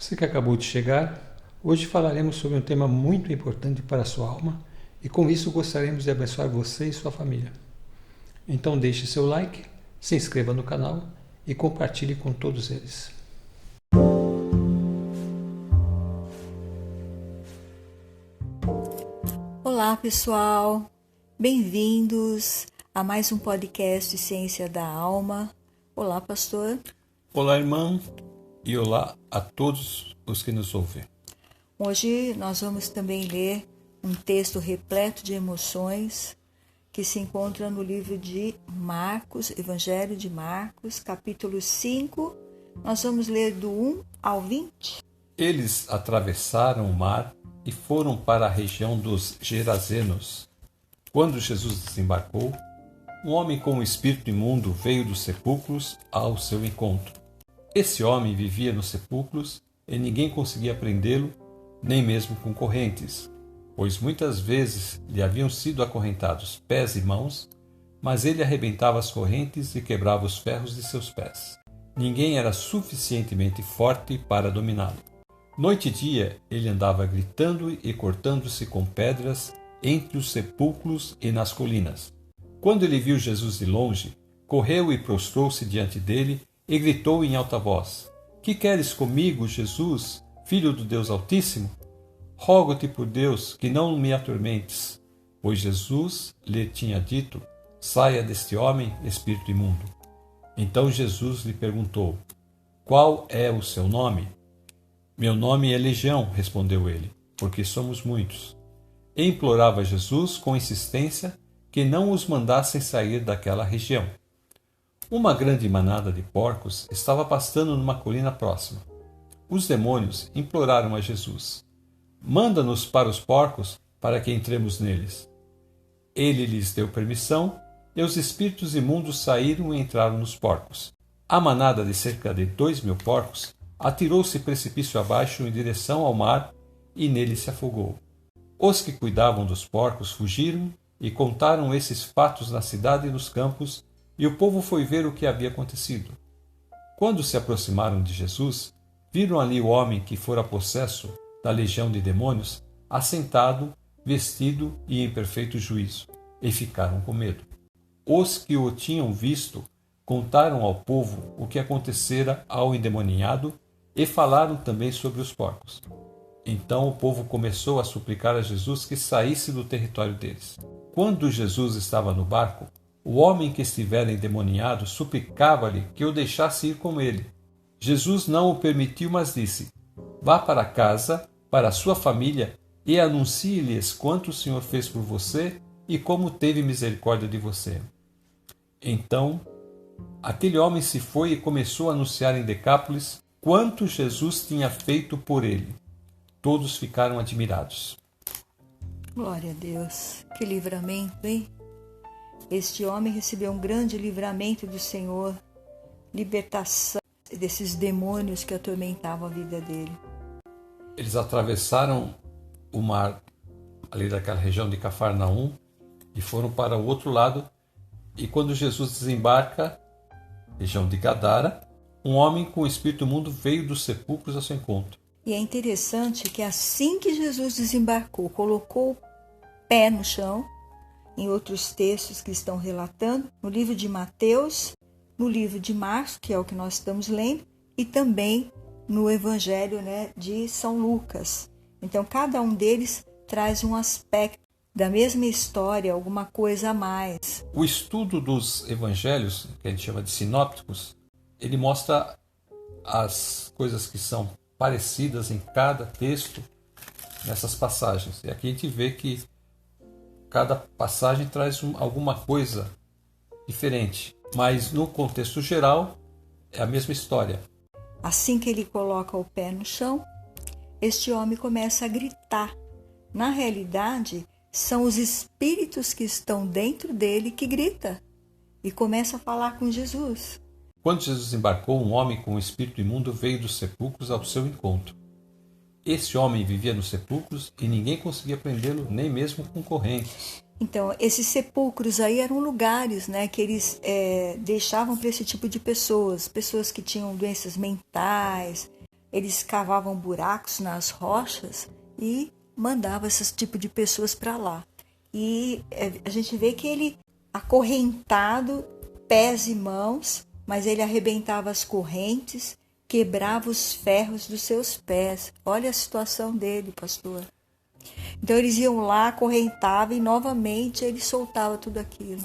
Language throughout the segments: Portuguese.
Você que acabou de chegar, hoje falaremos sobre um tema muito importante para a sua alma e com isso gostaríamos de abençoar você e sua família. Então deixe seu like, se inscreva no canal e compartilhe com todos eles. Olá pessoal, bem-vindos a mais um podcast Ciência da Alma. Olá pastor. Olá irmão e olá a todos os que nos ouvem. Hoje nós vamos também ler um texto repleto de emoções que se encontra no livro de Marcos, Evangelho de Marcos, capítulo 5. Nós vamos ler do 1 ao 20. Eles atravessaram o mar e foram para a região dos Gerazenos. Quando Jesus desembarcou, um homem com um espírito imundo veio dos sepulcros ao seu encontro. Esse homem vivia nos sepulcros e ninguém conseguia prendê-lo, nem mesmo com correntes, pois muitas vezes lhe haviam sido acorrentados pés e mãos, mas ele arrebentava as correntes e quebrava os ferros de seus pés. Ninguém era suficientemente forte para dominá-lo. Noite e dia ele andava gritando e cortando-se com pedras entre os sepulcros e nas colinas. Quando ele viu Jesus de longe, correu e prostrou-se diante dele e gritou em alta voz: Que queres comigo, Jesus, Filho do Deus Altíssimo? Rogo-te por Deus que não me atormentes. Pois Jesus lhe tinha dito: Saia deste homem, espírito imundo. Então Jesus lhe perguntou: Qual é o seu nome? Meu nome é Legião, respondeu ele, porque somos muitos. E implorava Jesus com insistência que não os mandassem sair daquela região. Uma grande manada de porcos estava pastando numa colina próxima. Os demônios imploraram a Jesus: Manda-nos para os porcos, para que entremos neles. Ele lhes deu permissão, e os espíritos imundos saíram e entraram nos porcos. A manada de cerca de 2.000 porcos atirou-se precipício abaixo em direção ao mar e nele se afogou. Os que cuidavam dos porcos fugiram e contaram esses fatos na cidade e nos campos, e o povo foi ver o que havia acontecido. Quando se aproximaram de Jesus, viram ali o homem que fora possesso da legião de demônios, assentado, vestido e em perfeito juízo, e ficaram com medo. Os que o tinham visto contaram ao povo o que acontecera ao endemoniado e falaram também sobre os porcos. Então o povo começou a suplicar a Jesus que saísse do território deles. Quando Jesus estava no barco, o homem que estivera endemoniado suplicava-lhe que o deixasse ir com ele. Jesus não o permitiu, mas disse: Vá para casa, para a sua família, e anuncie-lhes quanto o Senhor fez por você e como teve misericórdia de você. Então, aquele homem se foi e começou a anunciar em Decápolis quanto Jesus tinha feito por ele. Todos ficaram admirados. Glória a Deus, que livramento, hein? Este homem recebeu um grande livramento do Senhor, libertação desses demônios que atormentavam a vida dele. Eles atravessaram o mar ali daquela região de Cafarnaum e foram para o outro lado. E quando Jesus desembarca, região de Gadara, um homem com o espírito imundo veio dos sepulcros ao seu encontro. E é interessante que assim que Jesus desembarcou, colocou o pé no chão, em outros textos que estão relatando, no livro de Mateus, no livro de Marcos, que é o que nós estamos lendo, e também no Evangelho, de São Lucas. Então, cada um deles traz um aspecto da mesma história, alguma coisa a mais. O estudo dos evangelhos, que a gente chama de sinópticos, ele mostra as coisas que são parecidas em cada texto nessas passagens. E aqui a gente vê que cada passagem traz alguma coisa diferente, mas no contexto geral é a mesma história. Assim que ele coloca o pé no chão, este homem começa a gritar. Na realidade, são os espíritos que estão dentro dele que gritam e começa a falar com Jesus. Quando Jesus embarcou, um homem com um espírito imundo veio dos sepulcros ao seu encontro. Esse homem vivia nos sepulcros e ninguém conseguia prendê-lo, nem mesmo com correntes. Então, esses sepulcros aí eram lugares, que eles deixavam para esse tipo de pessoas que tinham doenças mentais, eles cavavam buracos nas rochas e mandavam esse tipo de pessoas para lá. E a gente vê que ele, acorrentado, pés e mãos, mas ele arrebentava as correntes, quebrava os ferros dos seus pés. Olha a situação dele, pastor. Então eles iam lá, acorrentavam e novamente ele soltava tudo aquilo.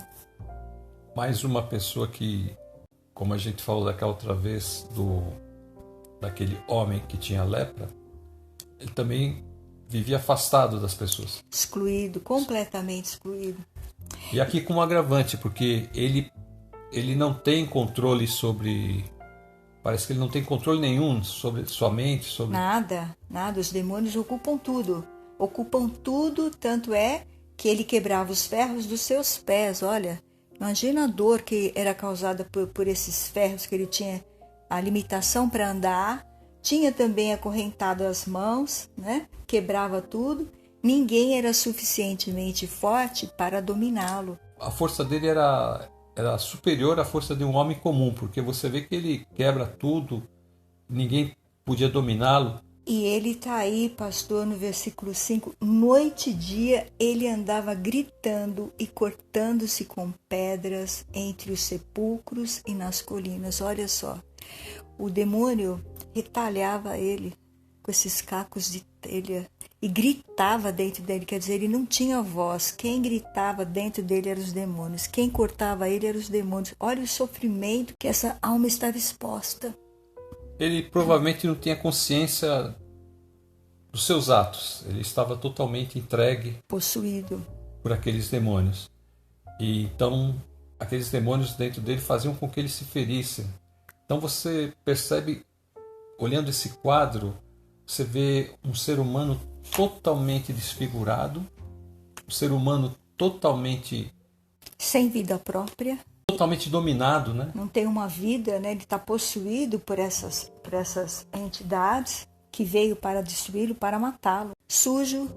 Mais uma pessoa que, como a gente falou daquela outra vez, daquele homem que tinha lepra, ele também vivia afastado das pessoas. Excluído, completamente excluído. E aqui com um agravante, porque ele não tem controle sobre... Parece que ele não tem controle nenhum sobre sua mente, sobre... Nada. Os demônios ocupam tudo. Ocupam tudo, tanto é que ele quebrava os ferros dos seus pés. Olha, imagina a dor que era causada por esses ferros, que ele tinha a limitação para andar. Tinha também acorrentado as mãos, né? Quebrava tudo. Ninguém era suficientemente forte para dominá-lo. A força dele era superior à força de um homem comum, porque você vê que ele quebra tudo, ninguém podia dominá-lo. E ele está aí, pastor, no versículo 5. Noite e dia ele andava gritando e cortando-se com pedras entre os sepulcros e nas colinas. Olha só, o demônio retalhava ele com esses cacos de telha e gritava dentro dele, quer dizer, ele não tinha voz. Quem gritava dentro dele eram os demônios, quem cortava ele eram os demônios. Olha o sofrimento que essa alma estava exposta. Ele provavelmente não tinha consciência dos seus atos, ele estava totalmente entregue, Possuído por aqueles demônios. E então aqueles demônios dentro dele faziam com que ele se ferisse. Então você percebe, olhando esse quadro, você vê um ser humano totalmente desfigurado, um ser humano totalmente sem vida própria, totalmente dominado, né? Não tem uma vida, né? Ele está possuído por essas entidades que veio para destruí-lo, para matá-lo. Sujo,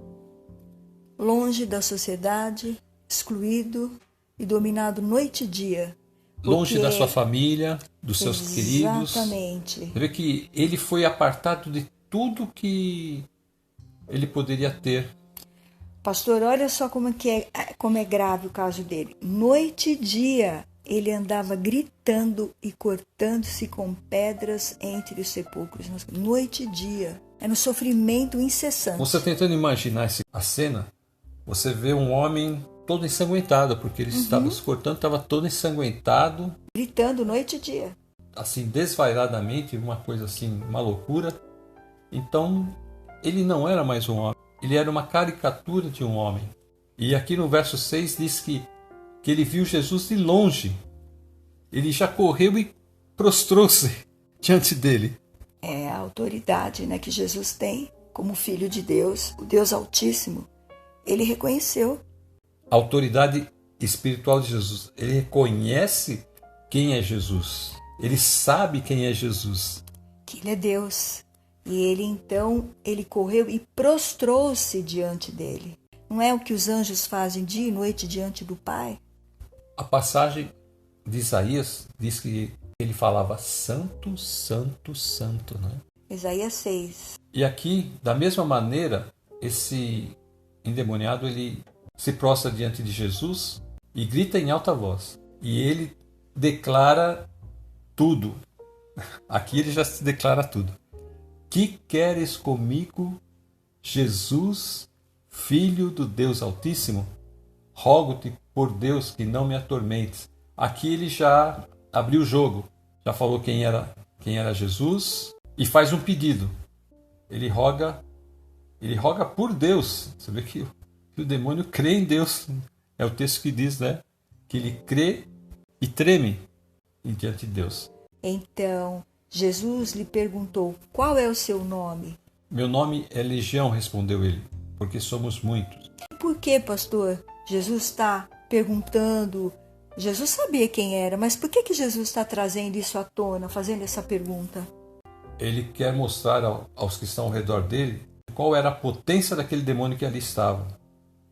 longe da sociedade, excluído e dominado noite e dia. Longe da sua família, dos seus queridos. Exatamente. Você vê que ele foi apartado de tudo que ele poderia ter. Pastor, olha só como é grave o caso dele. Noite e dia ele andava gritando e cortando-se com pedras entre os sepulcros. Noite e dia. Era um sofrimento incessante. Você tentando imaginar a cena, você vê um homem todo ensanguentado, porque ele estava se cortando, estava todo ensanguentado. Gritando noite e dia. Assim, desvairadamente, uma coisa assim, uma loucura. Então, ele não era mais um homem. Ele era uma caricatura de um homem. E aqui no verso 6 diz que ele viu Jesus de longe. Ele já correu e prostrou-se diante dele. É a autoridade, né, que Jesus tem como Filho de Deus, o Deus Altíssimo. Ele reconheceu. A autoridade espiritual de Jesus. Ele reconhece quem é Jesus. Ele sabe quem é Jesus. Que ele é Deus. E ele correu e prostrou-se diante dele. Não é o que os anjos fazem dia e noite diante do Pai? A passagem de Isaías diz que ele falava santo, santo, santo, né? Isaías 6. E aqui, da mesma maneira, esse endemoniado, ele se prostra diante de Jesus e grita em alta voz. E ele declara tudo. Aqui ele já se declara tudo. Que queres comigo, Jesus, Filho do Deus Altíssimo? Rogo-te por Deus que não me atormentes. Aqui ele já abriu o jogo, já falou quem era Jesus e faz um pedido. Ele roga por Deus. Você vê que o demônio crê em Deus. É o texto que diz, né? Que ele crê e treme diante de Deus. Então, Jesus lhe perguntou, qual é o seu nome? Meu nome é Legião, respondeu ele, porque somos muitos. Por que, pastor? Jesus está perguntando. Jesus sabia quem era, mas por que Jesus está trazendo isso à tona, fazendo essa pergunta? Ele quer mostrar aos que estão ao redor dele qual era a potência daquele demônio que ali estava.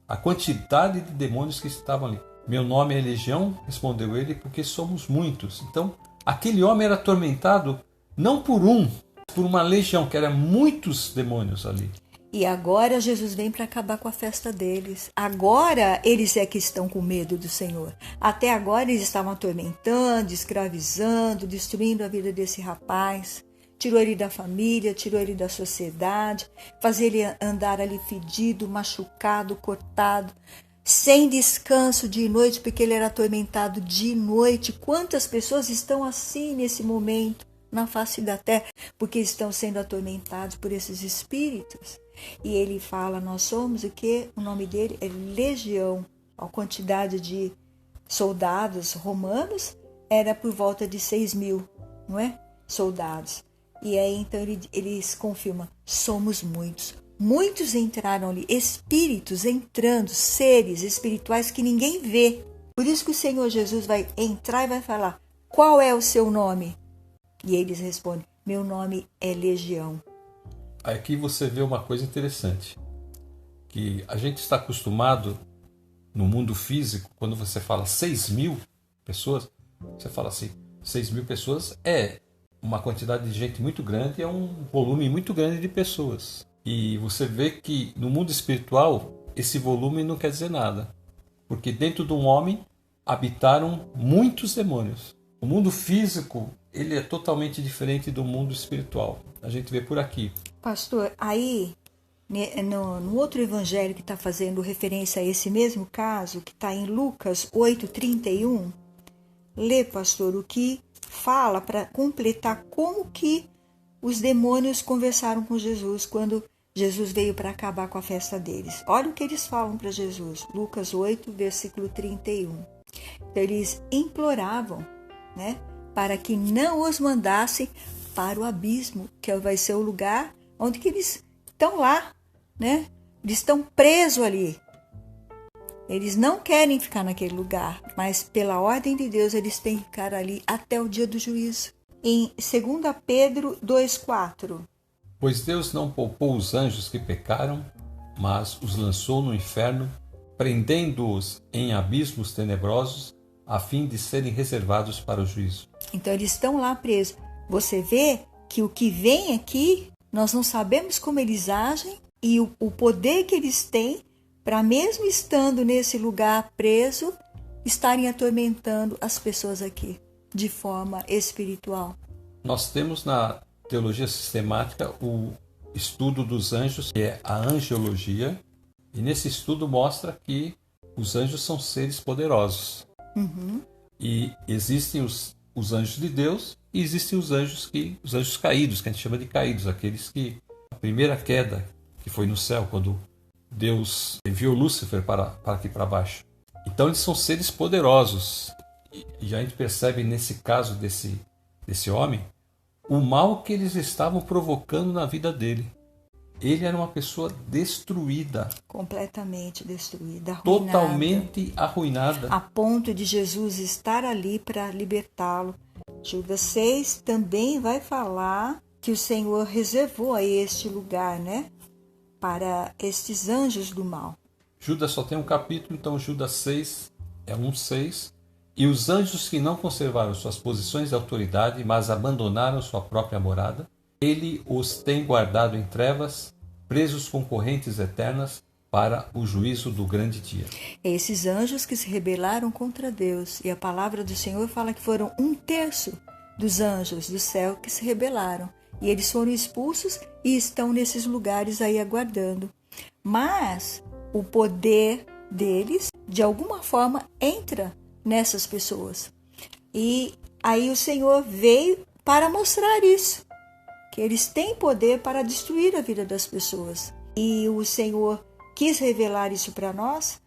A quantidade de demônios que estavam ali. Meu nome é Legião, respondeu ele, porque somos muitos. Então, aquele homem era atormentado não por um, por uma legião, que era muitos demônios ali. E agora Jesus vem para acabar com a festa deles. Agora eles é que estão com medo do Senhor. Até agora eles estavam atormentando, escravizando, destruindo a vida desse rapaz. Tirou ele da família, tirou ele da sociedade, fazia ele andar ali fedido, machucado, cortado, sem descanso de noite, porque ele era atormentado de noite. Quantas pessoas estão assim nesse momento na face da terra, porque estão sendo atormentados por esses espíritos? E ele fala, nós somos o que? O nome dele é Legião. A quantidade de soldados romanos era por volta de 6.000, não é? Soldados. E aí então eles confirmam, somos muitos. Muitos entraram ali, espíritos entrando, seres espirituais que ninguém vê. Por isso que o Senhor Jesus vai entrar e vai falar, qual é o seu nome? E eles respondem, meu nome é Legião. Aqui você vê uma coisa interessante, que a gente está acostumado no mundo físico, quando você fala 6.000 pessoas, você fala assim, 6.000 pessoas é uma quantidade de gente muito grande, é um volume muito grande de pessoas. E você vê que no mundo espiritual, esse volume não quer dizer nada, porque dentro de um homem habitaram muitos demônios. O mundo físico, ele é totalmente diferente do mundo espiritual. A gente vê por aqui. Pastor, aí, no outro evangelho que está fazendo referência a esse mesmo caso, que está em Lucas 8:31, lê, pastor, o que fala para completar como que os demônios conversaram com Jesus quando Jesus veio para acabar com a festa deles. Olha o que eles falam para Jesus, Lucas 8, versículo 31. Então, eles imploravam, né, para que não os mandasse para o abismo, que vai ser o lugar onde que eles estão lá, né? Eles estão presos ali. Eles não querem ficar naquele lugar, mas pela ordem de Deus eles têm que ficar ali até o dia do juízo. Em 2 Pedro 2,4. Pois Deus não poupou os anjos que pecaram, mas os lançou no inferno, prendendo-os em abismos tenebrosos, a fim de serem reservados para o juízo. Então eles estão lá presos. Você vê que o que vem aqui, nós não sabemos como eles agem e o poder que eles têm para, mesmo estando nesse lugar preso, estarem atormentando as pessoas aqui de forma espiritual. Nós temos na teologia sistemática o estudo dos anjos, que é a angiologia, e nesse estudo mostra que os anjos são seres poderosos. E existem os anjos de Deus e existem os anjos caídos, que a gente chama de caídos, aqueles que a primeira queda que foi no céu, quando Deus enviou Lúcifer para aqui para baixo. Então eles são seres poderosos e a gente percebe nesse caso desse homem o mal que eles estavam provocando na vida dele. Ele era uma pessoa destruída. Completamente destruída, arruinada. Totalmente arruinada. A ponto de Jesus estar ali para libertá-lo. Judas 6 também vai falar que o Senhor reservou a este lugar, né? Para estes anjos do mal. Judas só tem um capítulo, então Judas 6 é 1:6. E os anjos que não conservaram suas posições de autoridade, mas abandonaram sua própria morada, ele os tem guardado em trevas, presos com correntes eternas, para o juízo do grande dia. Esses anjos que se rebelaram contra Deus, e a palavra do Senhor fala que foram 1/3 dos anjos do céu que se rebelaram. E eles foram expulsos e estão nesses lugares aí aguardando. Mas o poder deles, de alguma forma, entra nessas pessoas. E aí o Senhor veio para mostrar isso, que eles têm poder para destruir a vida das pessoas. E o Senhor quis revelar isso para nós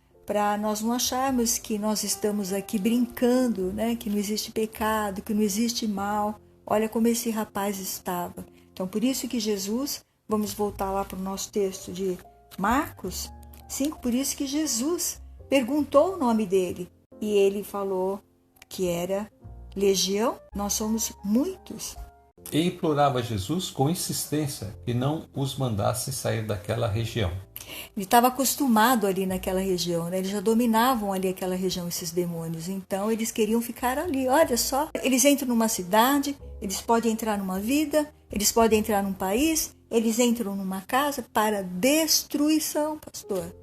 não acharmos que nós estamos aqui brincando, né? Que não existe pecado, que não existe mal. Olha como esse rapaz estava. Então, por isso que Jesus, vamos voltar lá para o nosso texto de Marcos 5, por isso que Jesus perguntou o nome dele. E ele falou que era Legião, nós somos muitos. E implorava a Jesus com insistência que não os mandasse sair daquela região. Ele estava acostumado ali naquela região, né? Eles já dominavam ali aquela região, esses demônios. Então, eles queriam ficar ali. Olha só, eles entram numa cidade, eles podem entrar numa vida, eles podem entrar num país, eles entram numa casa para destruição, pastor.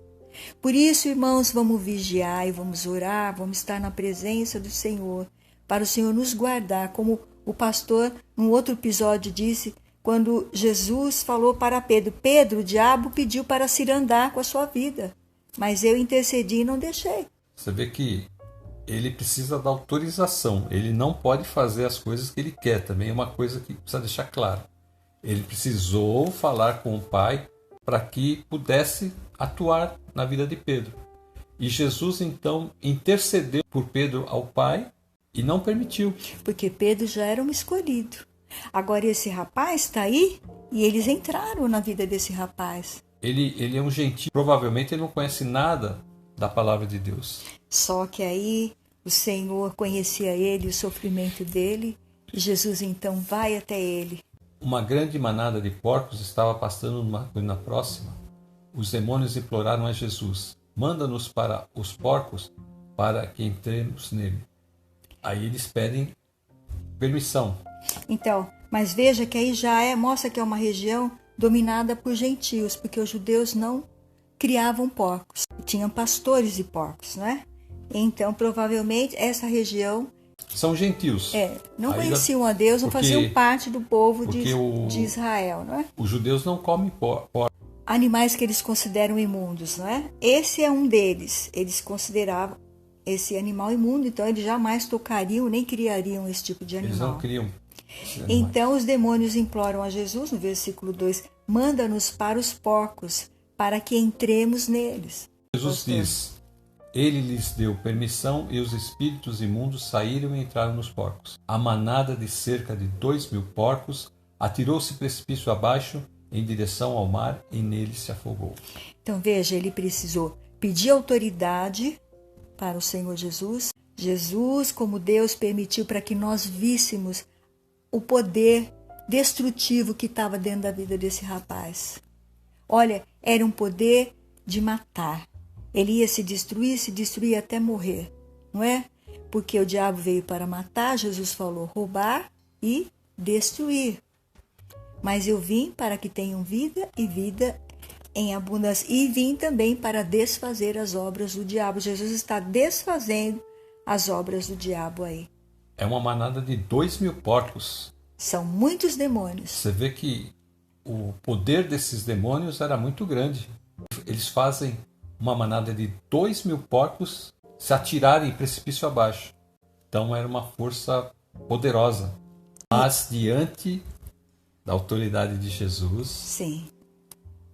Por isso, irmãos, vamos vigiar e vamos orar, vamos estar na presença do Senhor, para o Senhor nos guardar, como o pastor, num outro episódio, disse, quando Jesus falou para Pedro, Pedro, o diabo pediu para se andar com a sua vida, mas eu intercedi e não deixei. Você vê que ele precisa da autorização, ele não pode fazer as coisas que ele quer, também é uma coisa que precisa deixar claro. Ele precisou falar com o Pai para que pudesse atuar na vida de Pedro. E Jesus então intercedeu por Pedro ao Pai e não permitiu. Porque Pedro já era um escolhido. Agora esse rapaz está aí e eles entraram na vida desse rapaz. Ele é um gentio, provavelmente ele não conhece nada da palavra de Deus. Só que aí o Senhor conhecia ele, o sofrimento dele, e Jesus então vai até ele. Uma grande manada de porcos estava pastando numa colina próxima. Os demônios imploraram a Jesus, manda-nos para os porcos para que entremos nele. Aí eles pedem permissão. Então, mas veja que aí já mostra que é uma região dominada por gentios, porque os judeus não criavam porcos, tinham pastores de porcos, não é? Então, provavelmente, essa região... São gentios. Não conheciam a Deus, não faziam parte do povo de Israel, não é? Os judeus não comem porcos. Animais que eles consideram imundos, não é? Esse é um deles. Eles consideravam esse animal imundo, então eles jamais tocariam, nem criariam esse tipo de animal. Eles não criam. Então os demônios imploram a Jesus, no versículo 2, manda-nos para os porcos, para que entremos neles. Jesus diz, ele lhes deu permissão e os espíritos imundos saíram e entraram nos porcos. A manada de cerca de 2.000 porcos atirou-se precipício abaixo em direção ao mar e nele se afogou. Então veja, ele precisou pedir autoridade para o Senhor Jesus. Jesus, como Deus, permitiu para que nós víssemos o poder destrutivo que estava dentro da vida desse rapaz. Olha, era um poder de matar. Ele ia se destruir até morrer, não é? Porque o diabo veio para matar, Jesus falou, roubar e destruir. Mas eu vim para que tenham vida e vida em abundância. E vim também para desfazer as obras do diabo. Jesus está desfazendo as obras do diabo aí. É uma manada de 2.000 porcos. São muitos demônios. Você vê que o poder desses demônios era muito grande. Eles fazem uma manada de 2.000 porcos se atirarem precipício abaixo. Então era uma força poderosa. Mas diante da autoridade de Jesus, sim,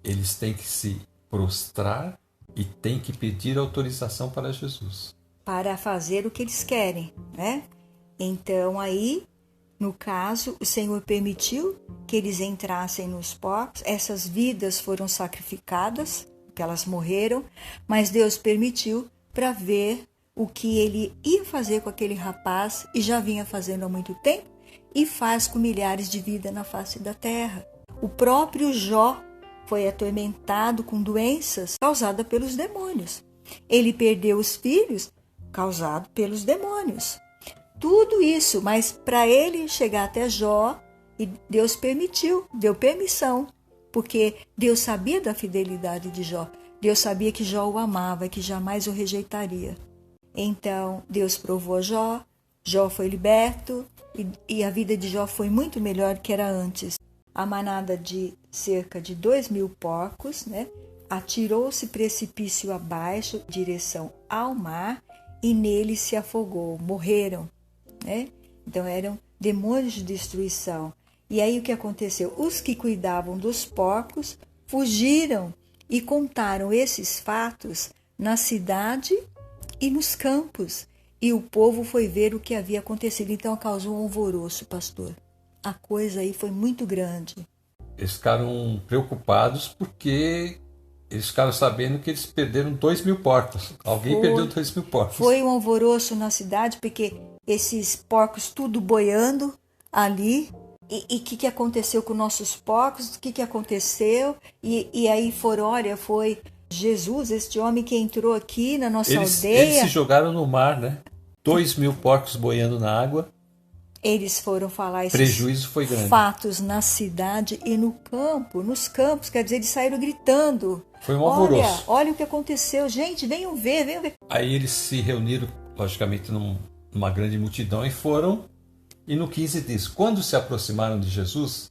eles têm que se prostrar e têm que pedir autorização para Jesus. Para fazer o que eles querem, né? Então aí, no caso, o Senhor permitiu que eles entrassem nos porcos. Essas vidas foram sacrificadas, que elas morreram, mas Deus permitiu para ver o que ele ia fazer com aquele rapaz e já vinha fazendo há muito tempo e faz com milhares de vidas na face da terra. O próprio Jó foi atormentado com doenças causadas pelos demônios. Ele perdeu os filhos causados pelos demônios. Tudo isso, mas para ele chegar até Jó, e Deus permitiu, deu permissão, porque Deus sabia da fidelidade de Jó. Deus sabia que Jó o amava e que jamais o rejeitaria. Então, Deus provou a Jó, Jó foi liberto e a vida de Jó foi muito melhor do que era antes. A manada de cerca de 2.000 porcos, né, atirou-se precipício abaixo, em direção ao mar, e nele se afogou, morreram. Né? Então eram demônios de destruição. E aí o que aconteceu? Os que cuidavam dos porcos fugiram e contaram esses fatos na cidade e nos campos. E o povo foi ver o que havia acontecido. Então causou um alvoroço, pastor. A coisa aí foi muito grande. Eles ficaram preocupados porque eles ficaram sabendo que eles perderam 2.000 porcos. Alguém perdeu 2.000 porcos. Foi um alvoroço na cidade porque esses porcos tudo boiando ali, E o que aconteceu com nossos porcos? O que aconteceu? E aí foram, olha, foi Jesus, este homem que entrou aqui na nossa aldeia. Eles se jogaram no mar, né? 2.000 porcos boiando na água. Eles foram falar esses prejuízo foi grande. Fatos na cidade e no campo, nos campos, quer dizer, eles saíram gritando. Foi um alvoroço. Olha o que aconteceu, gente, venham ver, venham ver. Aí eles se reuniram, logicamente, numa grande multidão e foram. E no 15 diz, quando se aproximaram de Jesus,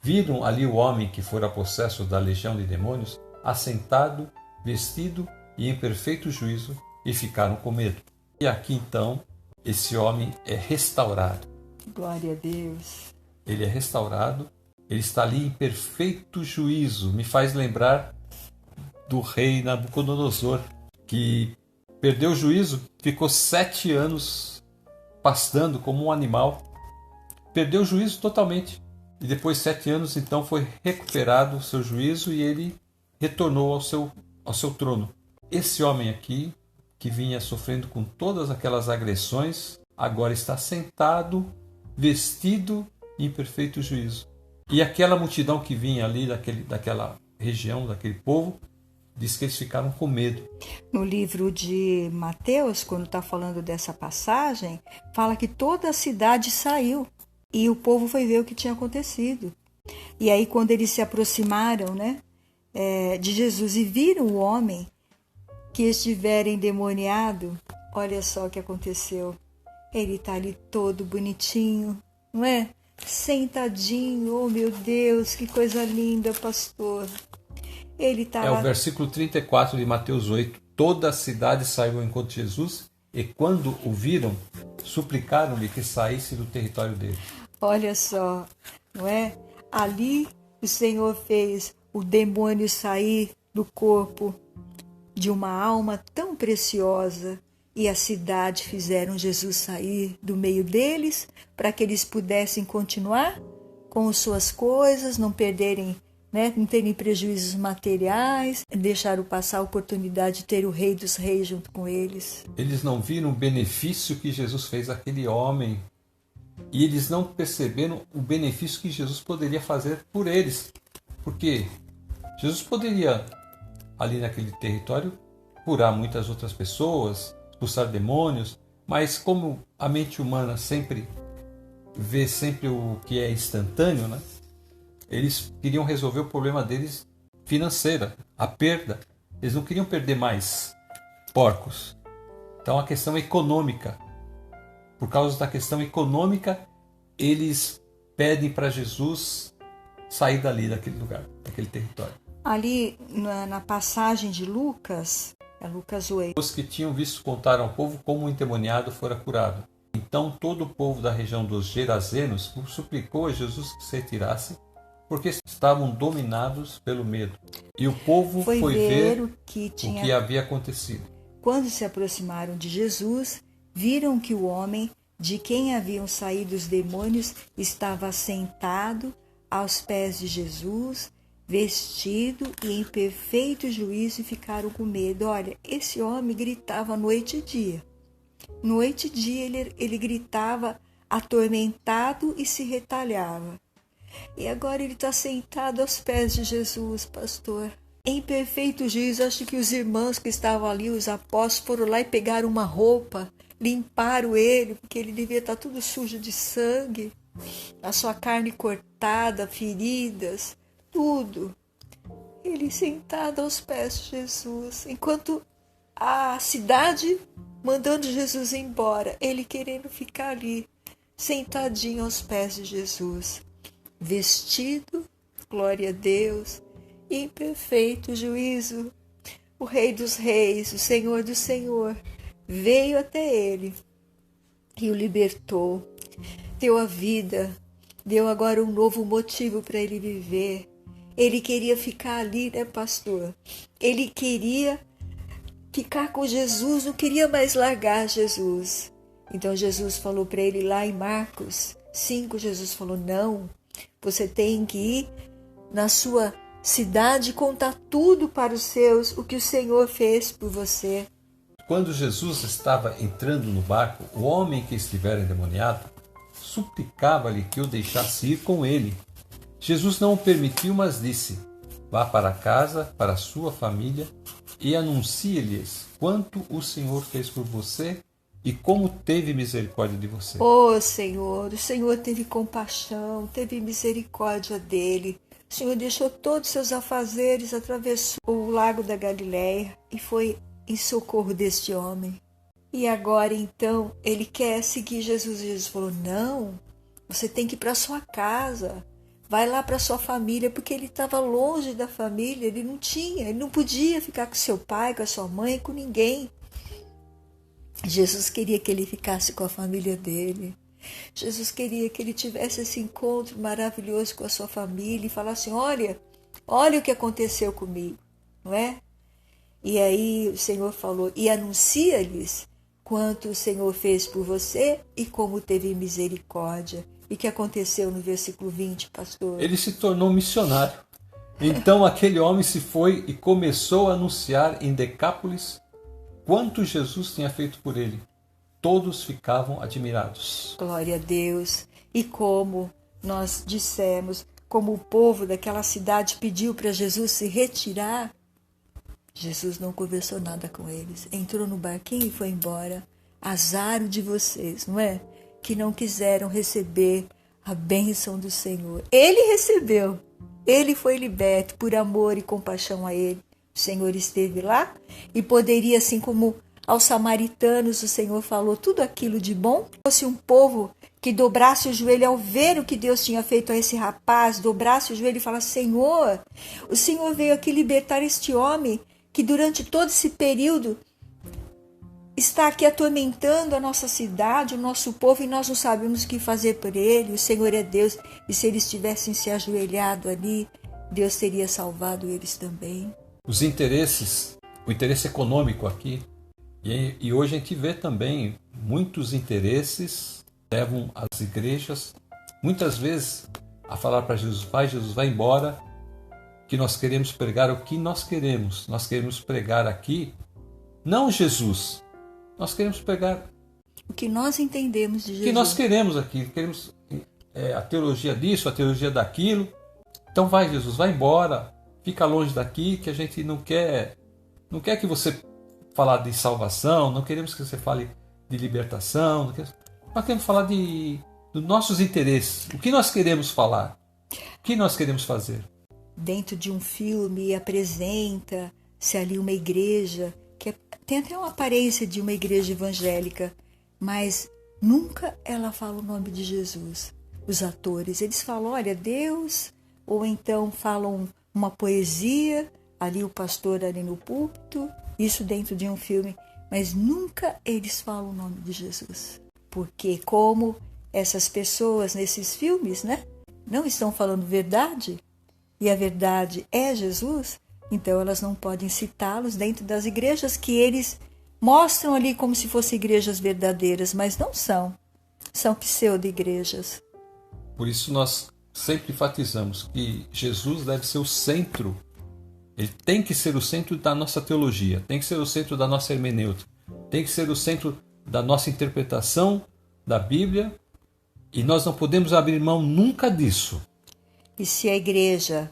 viram ali o homem que fora possesso da legião de demônios, assentado, vestido e em perfeito juízo, e ficaram com medo. E aqui então, esse homem é restaurado. Glória a Deus. Ele é restaurado, ele está ali em perfeito juízo. Me faz lembrar do rei Nabucodonosor, que perdeu o juízo, ficou 7 anos pastando como um animal. Perdeu o juízo totalmente. E depois de 7 anos, então, foi recuperado o seu juízo e ele retornou ao seu trono. Esse homem aqui, que vinha sofrendo com todas aquelas agressões, agora está sentado, vestido em perfeito juízo. E aquela multidão que vinha ali daquela região, daquele povo, diz que eles ficaram com medo. No livro de Mateus, quando está falando dessa passagem, fala que toda a cidade saiu e o povo foi ver o que tinha acontecido. E aí quando eles se aproximaram, de Jesus e viram o homem que estivera endemoniado, olha só o que aconteceu. Ele está ali todo bonitinho, não é? Sentadinho, oh meu Deus, que coisa linda, pastor. Ele tá o versículo 34 de Mateus 8. Toda a cidade saiu ao encontro de Jesus e quando o viram, suplicaram-lhe que saísse do território dele. Olha só, não é? Ali o Senhor fez o demônio sair do corpo de uma alma tão preciosa. E a cidade fizeram Jesus sair do meio deles para que eles pudessem continuar com as suas coisas, não perderem, não terem prejuízos materiais, deixaram passar a oportunidade de ter o Rei dos Reis junto com eles. Eles não viram o benefício que Jesus fez àquele homem e eles não perceberam o benefício que Jesus poderia fazer por eles. Porque Jesus poderia, ali naquele território, curar muitas outras pessoas, expulsar demônios, mas como a mente humana sempre vê o que é instantâneo, eles queriam resolver o problema deles financeiro, a perda. Eles não queriam perder mais porcos. Então a questão econômica. Por causa da questão econômica, eles pedem para Jesus sair dali, daquele lugar, daquele território. Ali na passagem de Lucas, Lucas 8. Os que tinham visto contaram ao povo como o endemoniado fora curado. Então todo o povo da região dos Gerazenos suplicou a Jesus que se retirasse, porque estavam dominados pelo medo. E o povo foi ver o que havia acontecido. Quando se aproximaram de Jesus, viram que o homem de quem haviam saído os demônios estava sentado aos pés de Jesus, vestido e em perfeito juízo, e ficaram com medo. Olha, esse homem gritava noite e dia. Noite e dia ele gritava atormentado e se retalhava. E agora ele está sentado aos pés de Jesus, pastor. Em perfeito juízo. Acho que os irmãos que estavam ali, os apóstolos, foram lá e pegaram uma roupa, limparam ele, porque ele devia estar tudo sujo de sangue, a sua carne cortada, feridas, tudo. Ele sentado aos pés de Jesus, enquanto a cidade mandando Jesus embora, ele querendo ficar ali, sentadinho aos pés de Jesus, vestido, glória a Deus, em perfeito juízo. O Rei dos Reis, o Senhor do Senhor, veio até ele e o libertou, deu a vida, deu agora um novo motivo para ele viver. Ele queria ficar ali, pastor? Ele queria ficar com Jesus, não queria mais largar Jesus. Então Jesus falou para ele lá em Marcos 5, Jesus falou, não, você tem que ir na sua cidade e contar tudo para os seus, o que o Senhor fez por você. Quando Jesus estava entrando no barco, o homem que estivera endemoniado suplicava-lhe que o deixasse ir com ele. Jesus não o permitiu, mas disse: vá para casa, para a sua família, e anuncie-lhes quanto o Senhor fez por você e como teve misericórdia de você. Oh, Senhor, o Senhor teve compaixão, teve misericórdia dele. O Senhor deixou todos os seus afazeres, atravessou o lago da Galileia e foi em socorro deste homem. E agora, então, ele quer seguir Jesus. E Jesus falou: não, você tem que ir para sua casa. Vai lá para sua família, porque ele estava longe da família, ele não podia ficar com seu pai, com a sua mãe, com ninguém. Jesus queria que ele ficasse com a família dele. Jesus queria que ele tivesse esse encontro maravilhoso com a sua família e falasse: olha o que aconteceu comigo, não é? E aí o Senhor falou: e anuncia-lhes quanto o Senhor fez por você e como teve misericórdia. E o que aconteceu no versículo 20, pastor? Ele se tornou missionário. Então aquele homem se foi e começou a anunciar em Decápolis quanto Jesus tinha feito por ele. Todos ficavam admirados. Glória a Deus. E como nós dissemos, como o povo daquela cidade pediu para Jesus se retirar, Jesus não conversou nada com eles. Entrou no barquinho e foi embora. Azar de vocês, não é? Que não quiseram receber a bênção do Senhor. Ele recebeu. Ele foi liberto por amor e compaixão a ele. O Senhor esteve lá e poderia, assim como aos samaritanos, o Senhor falou tudo aquilo de bom. Se fosse um povo que dobrasse o joelho ao ver o que Deus tinha feito a esse rapaz, dobrasse o joelho e falasse: Senhor, o Senhor veio aqui libertar este homem que durante todo esse período está aqui atormentando a nossa cidade, o nosso povo, e nós não sabemos o que fazer por ele. O Senhor é Deus, e se eles tivessem se ajoelhado ali, Deus teria salvado eles também. Os interesses, o interesse econômico aqui, e hoje a gente vê também muitos interesses levam as igrejas, muitas vezes, a falar para Jesus: vai embora, que nós queremos pregar o que nós queremos. Nós queremos pregar aqui, não Jesus, nós queremos pregar o que nós entendemos de Jesus. O que nós queremos aqui, queremos a teologia disso, a teologia daquilo. Então vai, Jesus, vai embora, fica longe daqui, que a gente não quer que você falar de salvação, não queremos que você fale de libertação, nós queremos falar dos nossos interesses, o que nós queremos falar, o que nós queremos fazer. Dentro de um filme apresenta-se ali uma igreja que tem até uma aparência de uma igreja evangélica, mas nunca ela fala o nome de Jesus. Os atores, eles falam: olha, Deus, ou então falam uma poesia, ali o pastor ali no púlpito, isso dentro de um filme, mas nunca eles falam o nome de Jesus. Porque como essas pessoas nesses filmes, né, não estão falando verdade, e a verdade é Jesus, então elas não podem citá-los dentro das igrejas que eles mostram ali como se fossem igrejas verdadeiras, mas não são. São pseudo-igrejas. Por isso nós sempre enfatizamos que Jesus deve ser o centro. Ele tem que ser o centro da nossa teologia, tem que ser o centro da nossa hermenêutica, tem que ser o centro da nossa interpretação da Bíblia, e nós não podemos abrir mão nunca disso. E se a igreja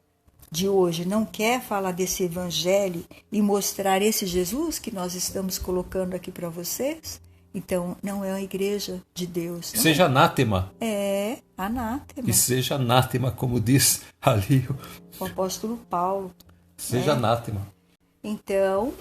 de hoje não quer falar desse evangelho e mostrar esse Jesus que nós estamos colocando aqui para vocês, então não é uma igreja de Deus. Que seja anátema. É, anátema. Que seja anátema, como diz ali o apóstolo Paulo. Seja anátema. Então,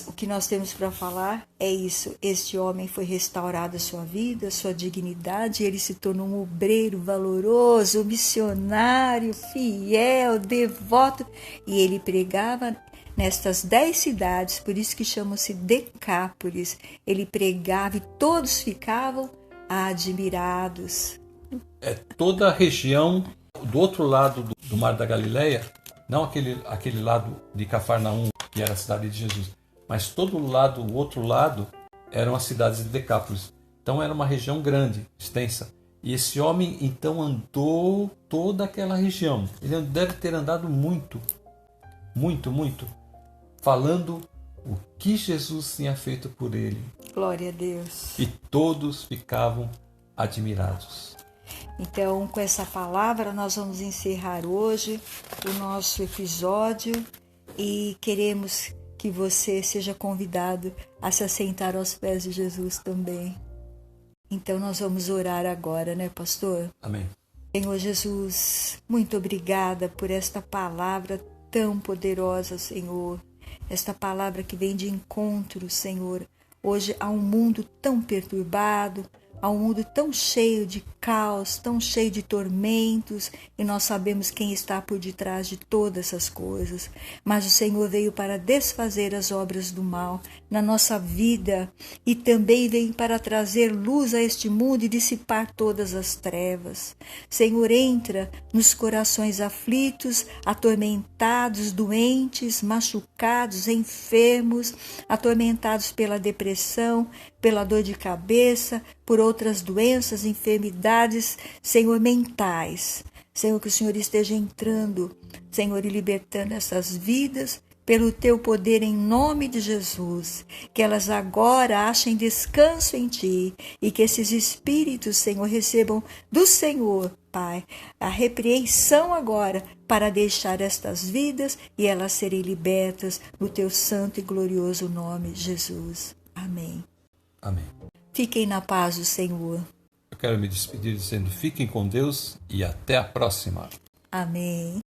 o que nós temos para falar é isso. Este homem foi restaurado a sua vida, a sua dignidade, ele se tornou um obreiro valoroso, missionário, fiel, devoto, e ele pregava nestas 10 cidades, por isso que chamam-se Decápolis. Ele pregava e todos ficavam admirados. Toda a região do outro lado do Mar da Galileia, não aquele lado de Cafarnaum, que era a cidade de Jesus, mas o outro lado, eram as cidades de Decápolis. Então era uma região grande, extensa. E esse homem então andou toda aquela região. Ele deve ter andado muito, falando o que Jesus tinha feito por ele. Glória a Deus. E todos ficavam admirados. Então, com essa palavra, nós vamos encerrar hoje o nosso episódio e queremos que você seja convidado a se assentar aos pés de Jesus também. Então, nós vamos orar agora, né, pastor? Amém. Senhor Jesus, muito obrigada por esta palavra tão poderosa, Senhor. Esta palavra que vem de encontro, Senhor, hoje há um mundo tão perturbado, há um mundo tão cheio de caos, tão cheio de tormentos, e nós sabemos quem está por detrás de todas essas coisas. Mas o Senhor veio para desfazer as obras do mal na nossa vida e também veio para trazer luz a este mundo e dissipar todas as trevas. Senhor, entra nos corações aflitos, atormentados, doentes, machucados, enfermos, atormentados pela depressão, pela dor de cabeça, por outras doenças, enfermidades, Senhor, mentais. Senhor, que o Senhor esteja entrando, Senhor, e libertando essas vidas pelo Teu poder em nome de Jesus. Que elas agora achem descanso em Ti e que esses espíritos, Senhor, recebam do Senhor, Pai, a repreensão agora para deixar estas vidas e elas serem libertas no Teu santo e glorioso nome, Jesus. Amém. Amém. Fiquem na paz do Senhor. Eu quero me despedir dizendo: fiquem com Deus e até a próxima. Amém.